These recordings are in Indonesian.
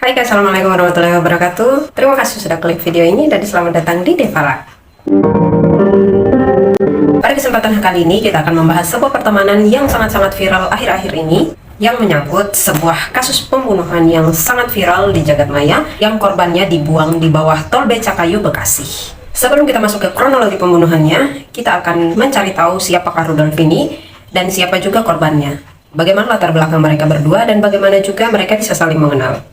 Hai guys, assalamualaikum warahmatullahi wabarakatuh. Terima kasih sudah klik video ini dan selamat datang di Devala. Pada kesempatan kali ini kita akan membahas sebuah pertemanan yang sangat-sangat viral akhir-akhir ini, yang menyangkut sebuah kasus pembunuhan yang sangat viral di jagat maya, yang korbannya dibuang di bawah tol Becakayu, Bekasi. Sebelum kita masuk ke kronologi pembunuhannya, kita akan mencari tahu siapakah Rudolf ini dan siapa juga korbannya. Bagaimana latar belakang mereka berdua dan bagaimana juga mereka bisa saling mengenal.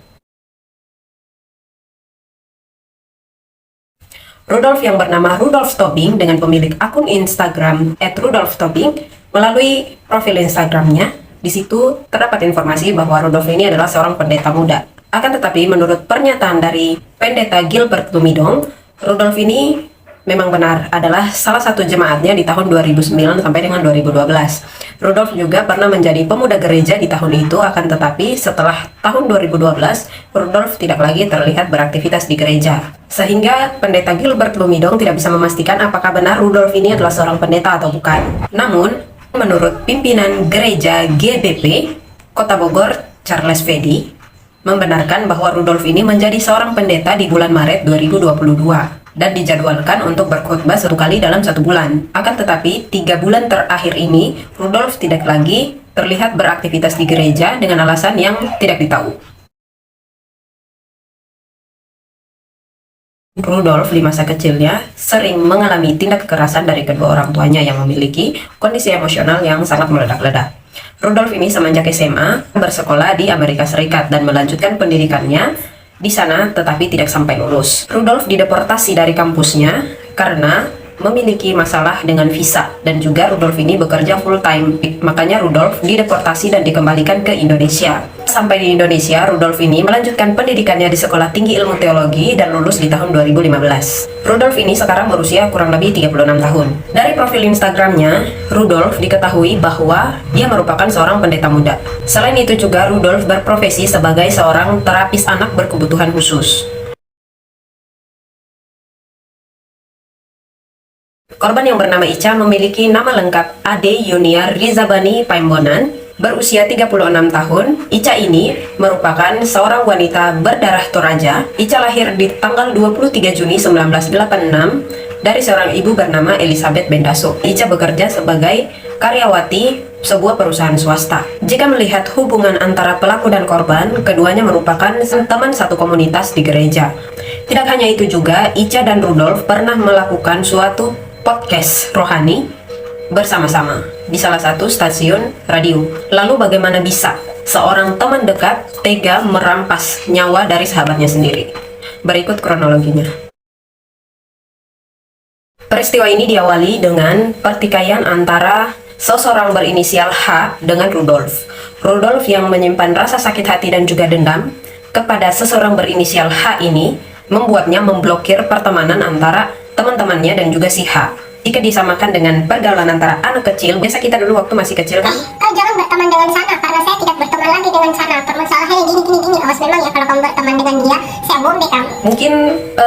Rudolf yang bernama Rudolf Tobing dengan pemilik akun Instagram @rudolftobing, melalui profil Instagramnya, di situ terdapat informasi bahwa Rudolf ini adalah seorang pendeta muda. Akan tetapi menurut pernyataan dari pendeta Gilbert Lumidong, Rudolf ini memang benar adalah salah satu jemaatnya di tahun 2009 sampai dengan 2012. Rudolf juga pernah menjadi pemuda gereja di tahun itu, akan tetapi setelah tahun 2012, Rudolf tidak lagi terlihat beraktivitas di gereja. Sehingga pendeta Gilbert Lumidong tidak bisa memastikan apakah benar Rudolf ini adalah seorang pendeta atau bukan. Namun, menurut pimpinan gereja GBP Kota Bogor, Charles Fedi, membenarkan bahwa Rudolf ini menjadi seorang pendeta di bulan Maret 2022. Dan dijadwalkan untuk berkhotbah 1 kali dalam 1 bulan. Akan tetapi 3 bulan terakhir ini Rudolf tidak lagi terlihat beraktivitas di gereja dengan alasan yang tidak ditahu. Rudolf di masa kecilnya sering mengalami tindak kekerasan dari kedua orang tuanya yang memiliki kondisi emosional yang sangat meledak-ledak. Rudolf ini semenjak SMA bersekolah di Amerika Serikat dan melanjutkan pendidikannya di sana, tetapi tidak sampai lulus. Rudolf dideportasi dari kampusnya karena memiliki masalah dengan visa, dan juga Rudolf ini bekerja full time. Makanya Rudolf dideportasi dan dikembalikan ke Indonesia. Sampai di Indonesia, Rudolf ini melanjutkan pendidikannya di Sekolah Tinggi Ilmu Teologi dan lulus di tahun 2015. Rudolf ini sekarang berusia kurang lebih 36 tahun. Dari profil Instagramnya, Rudolf diketahui bahwa dia merupakan seorang pendeta muda. Selain itu juga Rudolf berprofesi sebagai seorang terapis anak berkebutuhan khusus. Korban yang bernama Ica memiliki nama lengkap Ade Yunia Rizabani Paimbonan, berusia 36 tahun. Ica ini merupakan seorang wanita berdarah Toraja. Ica lahir di tanggal 23 Juni 1986 dari seorang ibu bernama Elizabeth Bendaso. Ica bekerja sebagai karyawati sebuah perusahaan swasta. Jika melihat hubungan antara pelaku dan korban, keduanya merupakan teman satu komunitas di gereja. Tidak hanya itu juga, Ica dan Rudolf pernah melakukan suatu podcast rohani bersama-sama di salah satu stasiun radio. Lalu bagaimana bisa seorang teman dekat tega merampas nyawa dari sahabatnya sendiri? Berikut kronologinya. Peristiwa ini diawali dengan pertikaian antara seseorang berinisial H dengan Rudolf. Rudolf yang menyimpan rasa sakit hati dan juga dendam kepada seseorang berinisial H ini membuatnya memblokir pertemanan antara teman-temannya dan juga si H. Jika disamakan dengan pergaulan antara anak kecil, biasa kita dulu waktu masih kecil kan? Kau jangan berteman dengan sana, karena saya tidak berteman lagi dengan sana. Permasalahannya gini. Awas memang ya, kalau kamu berteman dengan dia, saya bom deh kamu. Mungkin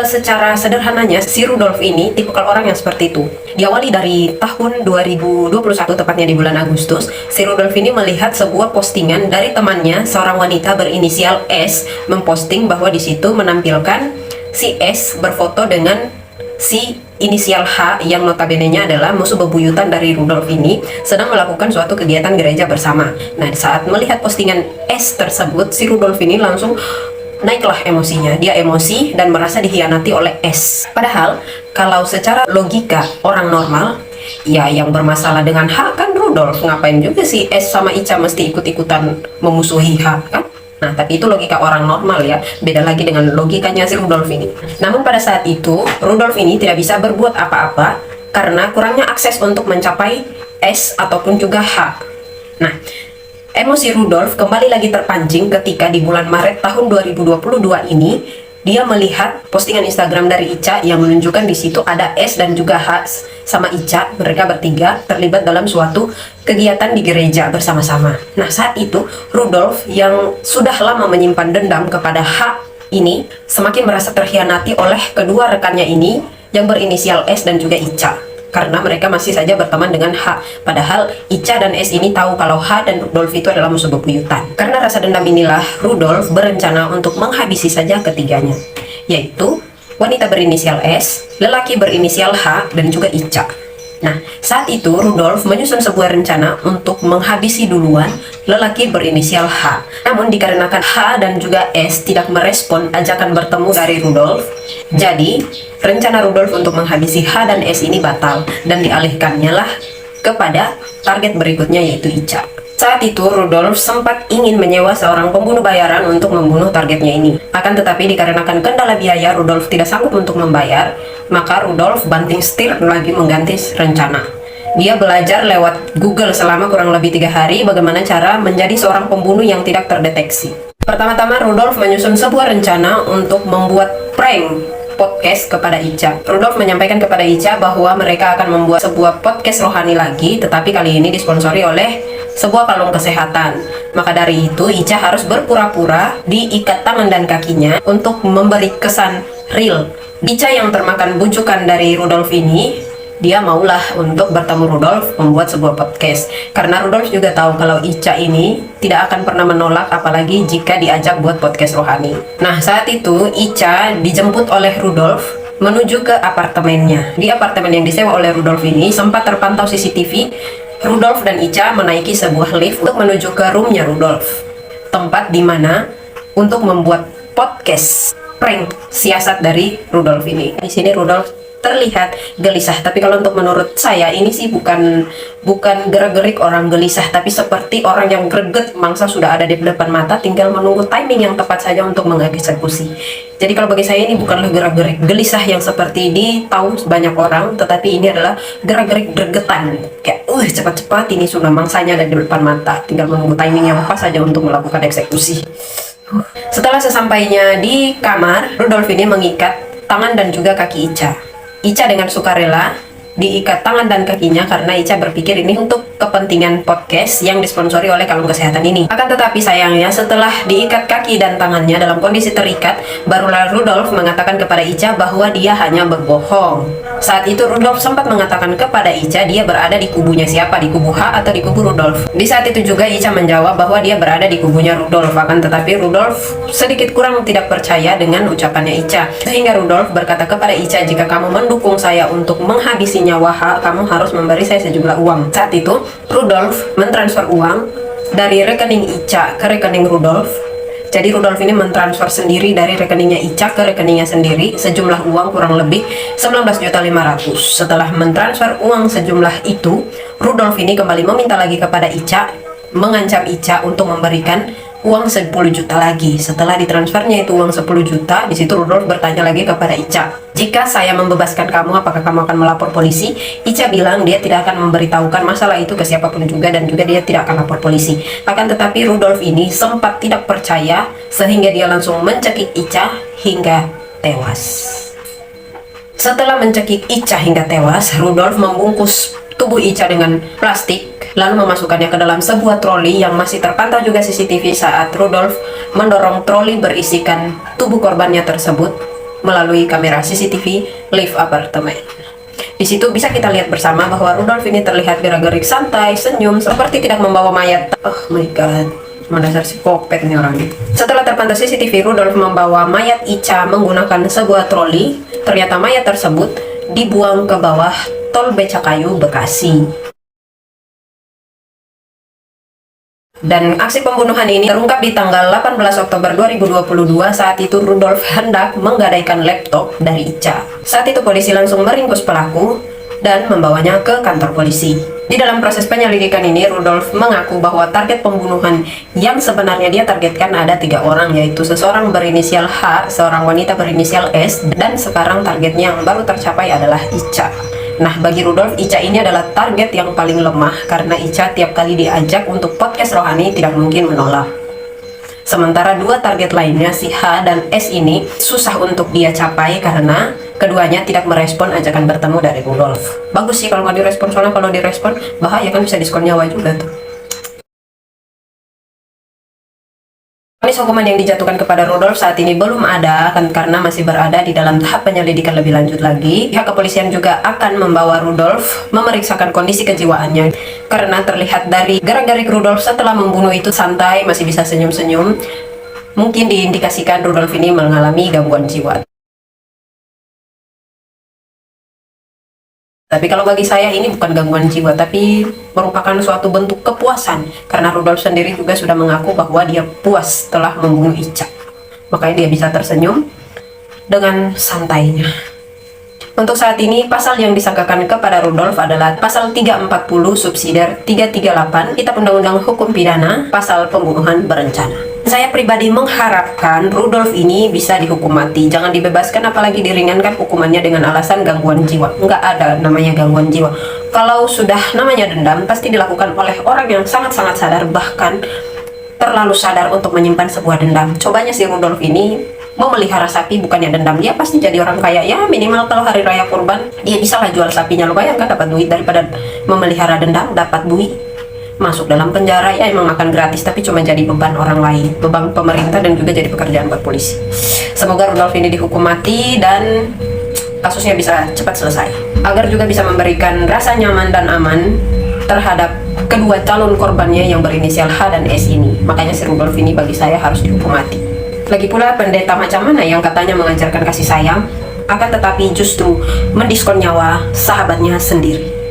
secara sederhananya, si Rudolf ini tipikal orang yang seperti itu. Diawali dari tahun 2021, tepatnya di bulan Agustus, si Rudolf ini melihat sebuah postingan dari temannya, seorang wanita berinisial S, memposting bahwa di situ menampilkan si S berfoto dengan si inisial H yang notabene-nya adalah musuh bebuyutan dari Rudolf ini, sedang melakukan suatu kegiatan gereja bersama. Nah, saat melihat postingan S tersebut, si Rudolf ini langsung naiklah emosinya. Dia emosi dan merasa dikhianati oleh S. Padahal, kalau secara logika orang normal, ya yang bermasalah dengan H kan Rudolf. Ngapain juga si S sama Ica mesti ikut-ikutan memusuhi H, kan? Nah, tapi itu logika orang normal ya, beda lagi dengan logikanya si Rudolf ini. Namun pada saat itu, Rudolf ini tidak bisa berbuat apa-apa karena kurangnya akses untuk mencapai S ataupun juga H. Nah, emosi Rudolf kembali lagi terpancing ketika di bulan Maret tahun 2022 ini, dia melihat postingan Instagram dari Ica yang menunjukkan di situ ada S dan juga H sama Ica. Mereka bertiga terlibat dalam suatu kegiatan di gereja bersama-sama. Nah, saat itu Rudolf yang sudah lama menyimpan dendam kepada H ini semakin merasa terkhianati oleh kedua rekannya ini yang berinisial S dan juga Ica. karena mereka masih saja berteman dengan H. Padahal Ica dan S ini tahu kalau H dan Rudolf itu adalah musuh bebuyutan. Karena rasa dendam inilah Rudolf berencana untuk menghabisi saja ketiganya, yaitu wanita berinisial S, lelaki berinisial H, dan juga Ica. Nah, saat itu Rudolf menyusun sebuah rencana untuk menghabisi duluan lelaki berinisial H. Namun dikarenakan H dan juga S tidak merespon ajakan bertemu dari Rudolf, jadi rencana Rudolf untuk menghabisi H dan S ini batal dan dialihkannya lah kepada target berikutnya, yaitu Ica. Saat itu Rudolf sempat ingin menyewa seorang pembunuh bayaran untuk membunuh targetnya ini. Akan tetapi dikarenakan kendala biaya, Rudolf tidak sanggup untuk membayar, maka Rudolf banting setir lagi mengganti rencana. Dia belajar lewat Google selama kurang lebih 3 hari bagaimana cara menjadi seorang pembunuh yang tidak terdeteksi. Pertama-tama Rudolf menyusun sebuah rencana untuk membuat prank podcast kepada Ica. Rudolf menyampaikan kepada Ica bahwa mereka akan membuat sebuah podcast rohani lagi, tetapi kali ini disponsori oleh sebuah kalung kesehatan. Maka dari itu Ica harus berpura-pura diikat tangan dan kakinya untuk memberi kesan real. Ica yang termakan bujukan dari Rudolf ini, dia maulah untuk bertemu Rudolf membuat sebuah podcast. Karena Rudolf juga tahu kalau Ica ini tidak akan pernah menolak, apalagi jika diajak buat podcast rohani. Nah, saat itu Ica dijemput oleh Rudolf menuju ke apartemennya. Di apartemen yang disewa oleh Rudolf ini sempat terpantau CCTV. Rudolf dan Ica menaiki sebuah lift untuk menuju ke roomnya Rudolf, tempat di mana untuk membuat podcast prank siasat dari Rudolf ini. Di sini Rudolf terlihat gelisah, tapi kalau untuk menurut saya ini sih bukan gerak-gerik orang gelisah, tapi seperti orang yang greget, mangsa sudah ada di depan mata, tinggal menunggu timing yang tepat saja untuk mengeksekusi. Jadi kalau bagi saya ini bukanlah gerak-gerik gelisah yang seperti tahu banyak orang, tetapi ini adalah gerak-gerik gregetan, kayak cepat-cepat, ini sudah mangsanya ada di depan mata, tinggal menunggu timing yang pas saja untuk melakukan eksekusi. Setelah sesampainya di kamar, Rudolf ini mengikat tangan dan juga kaki Ica. Ica dengan sukarela diikat tangan dan kakinya karena Ica berpikir ini untuk kepentingan podcast yang disponsori oleh kalung kesehatan ini. Akan tetapi sayangnya setelah diikat kaki dan tangannya dalam kondisi terikat, barulah Rudolf mengatakan kepada Ica bahwa dia hanya berbohong. Saat itu Rudolf sempat mengatakan kepada Ica dia berada di kubunya siapa, di kubu H atau di kubu Rudolf. Di saat itu juga Ica menjawab bahwa dia berada di kubunya Rudolf. Akan tetapi Rudolf sedikit kurang tidak percaya dengan ucapannya Ica, sehingga Rudolf berkata kepada Ica, jika kamu mendukung saya untuk menghabisi nyawa H, kamu harus memberi saya sejumlah uang. Saat itu Rudolf mentransfer uang dari rekening Ica ke rekening Rudolf. Jadi Rudolf ini mentransfer sendiri dari rekeningnya Ica ke rekeningnya sendiri sejumlah uang kurang lebih 19.500.000. Setelah mentransfer uang sejumlah itu, Rudolf ini kembali meminta lagi kepada Ica, mengancam Ica untuk memberikan uang 10 juta lagi. Setelah ditransfernya itu uang 10 juta, di situ Rudolf bertanya lagi kepada Ica, jika saya membebaskan kamu, apakah kamu akan melapor polisi? Ica bilang dia tidak akan memberitahukan masalah itu ke siapapun juga, dan juga dia tidak akan lapor polisi. Akan tetapi Rudolf ini sempat tidak percaya, sehingga dia langsung mencekik Ica hingga tewas. Setelah mencekik Ica hingga tewas, Rudolf membungkus tubuh Ica dengan plastik, lalu memasukkannya ke dalam sebuah troli yang masih terpantau juga CCTV saat Rudolf mendorong troli berisikan tubuh korbannya tersebut melalui kamera CCTV lift apartemen. Di situ bisa kita lihat bersama bahwa Rudolf ini terlihat gerak-gerik santai, senyum, seperti tidak membawa mayat. Oh my god, mendasar psikopat nih orang. Setelah terpantau CCTV, Rudolf membawa mayat Ica menggunakan sebuah troli. Ternyata mayat tersebut dibuang ke bawah tol Becakayu, Bekasi. Dan aksi pembunuhan ini terungkap di tanggal 18 Oktober 2022. Saat itu Rudolf hendak menggadaikan laptop dari Ica. Saat itu polisi langsung meringkus pelaku dan membawanya ke kantor polisi. Di dalam proses penyelidikan ini, Rudolf mengaku bahwa target pembunuhan yang sebenarnya dia targetkan ada 3 orang, yaitu seseorang berinisial H, seorang wanita berinisial S, dan sekarang targetnya yang baru tercapai adalah Ica. Nah, bagi Rudolf, Ica ini adalah target yang paling lemah karena Ica tiap kali diajak untuk podcast rohani tidak mungkin menolak. Sementara 2 target lainnya, si H dan S ini susah untuk dia capai karena keduanya tidak merespon ajakan bertemu dari Rudolf. Bagus sih kalau nggak direspon, soalnya kalau direspon bahaya kan, bisa diskon nyawa juga tuh. Vonis hukuman yang dijatuhkan kepada Rudolf saat ini belum ada, karena masih berada di dalam tahap penyelidikan lebih lanjut lagi. Pihak kepolisian juga akan membawa Rudolf memeriksakan kondisi kejiwaannya, karena terlihat dari gerak-gerik Rudolf setelah membunuh itu santai, masih bisa senyum-senyum. Mungkin diindikasikan Rudolf ini mengalami gangguan jiwa. Tapi kalau bagi saya ini bukan gangguan jiwa, tapi merupakan suatu bentuk kepuasan. Karena Rudolf sendiri juga sudah mengaku bahwa dia puas setelah membunuh Ica. Makanya dia bisa tersenyum dengan santainya. Untuk saat ini, pasal yang disangkakan kepada Rudolf adalah pasal 340 subsidiar 338 Kitab Undang-Undang Hukum Pidana, pasal pembunuhan berencana. Saya pribadi mengharapkan Rudolf ini bisa dihukum mati. Jangan dibebaskan, apalagi diringankan hukumannya dengan alasan gangguan jiwa. Nggak ada namanya gangguan jiwa. Kalau sudah namanya dendam, pasti dilakukan oleh orang yang sangat-sangat sadar, bahkan terlalu sadar untuk menyimpan sebuah dendam. Cobanya si Rudolf ini memelihara sapi bukannya dendam. Dia pasti jadi orang kaya. Ya minimal kalau hari raya kurban, dia bisa lah jual sapinya. Lo bayangkan dapat duit daripada memelihara dendam, dapat duit. Masuk dalam penjara, ya emang makan gratis, tapi cuma jadi beban orang lain, beban pemerintah, dan juga jadi pekerjaan buat polisi. Semoga Rudolf ini dihukum mati dan kasusnya bisa cepat selesai, agar juga bisa memberikan rasa nyaman dan aman terhadap kedua calon korbannya yang berinisial H dan S ini. Makanya si Rudolf ini bagi saya harus dihukum mati. Lagi pula pendeta macam mana yang katanya mengajarkan kasih sayang, akan tetapi justru mendiskon nyawa sahabatnya sendiri.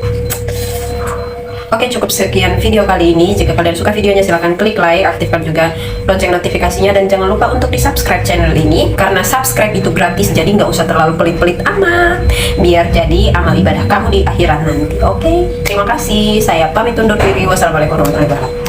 Oke, cukup sekian video kali ini. Jika kalian suka videonya, silahkan klik like, aktifkan juga lonceng notifikasinya, dan jangan lupa untuk di subscribe channel ini, karena subscribe itu gratis, jadi nggak usah terlalu pelit-pelit amat, biar jadi amal ibadah kamu di akhirat nanti. Oke, terima kasih. Saya pamit undur diri. Wassalamualaikum warahmatullahi wabarakatuh.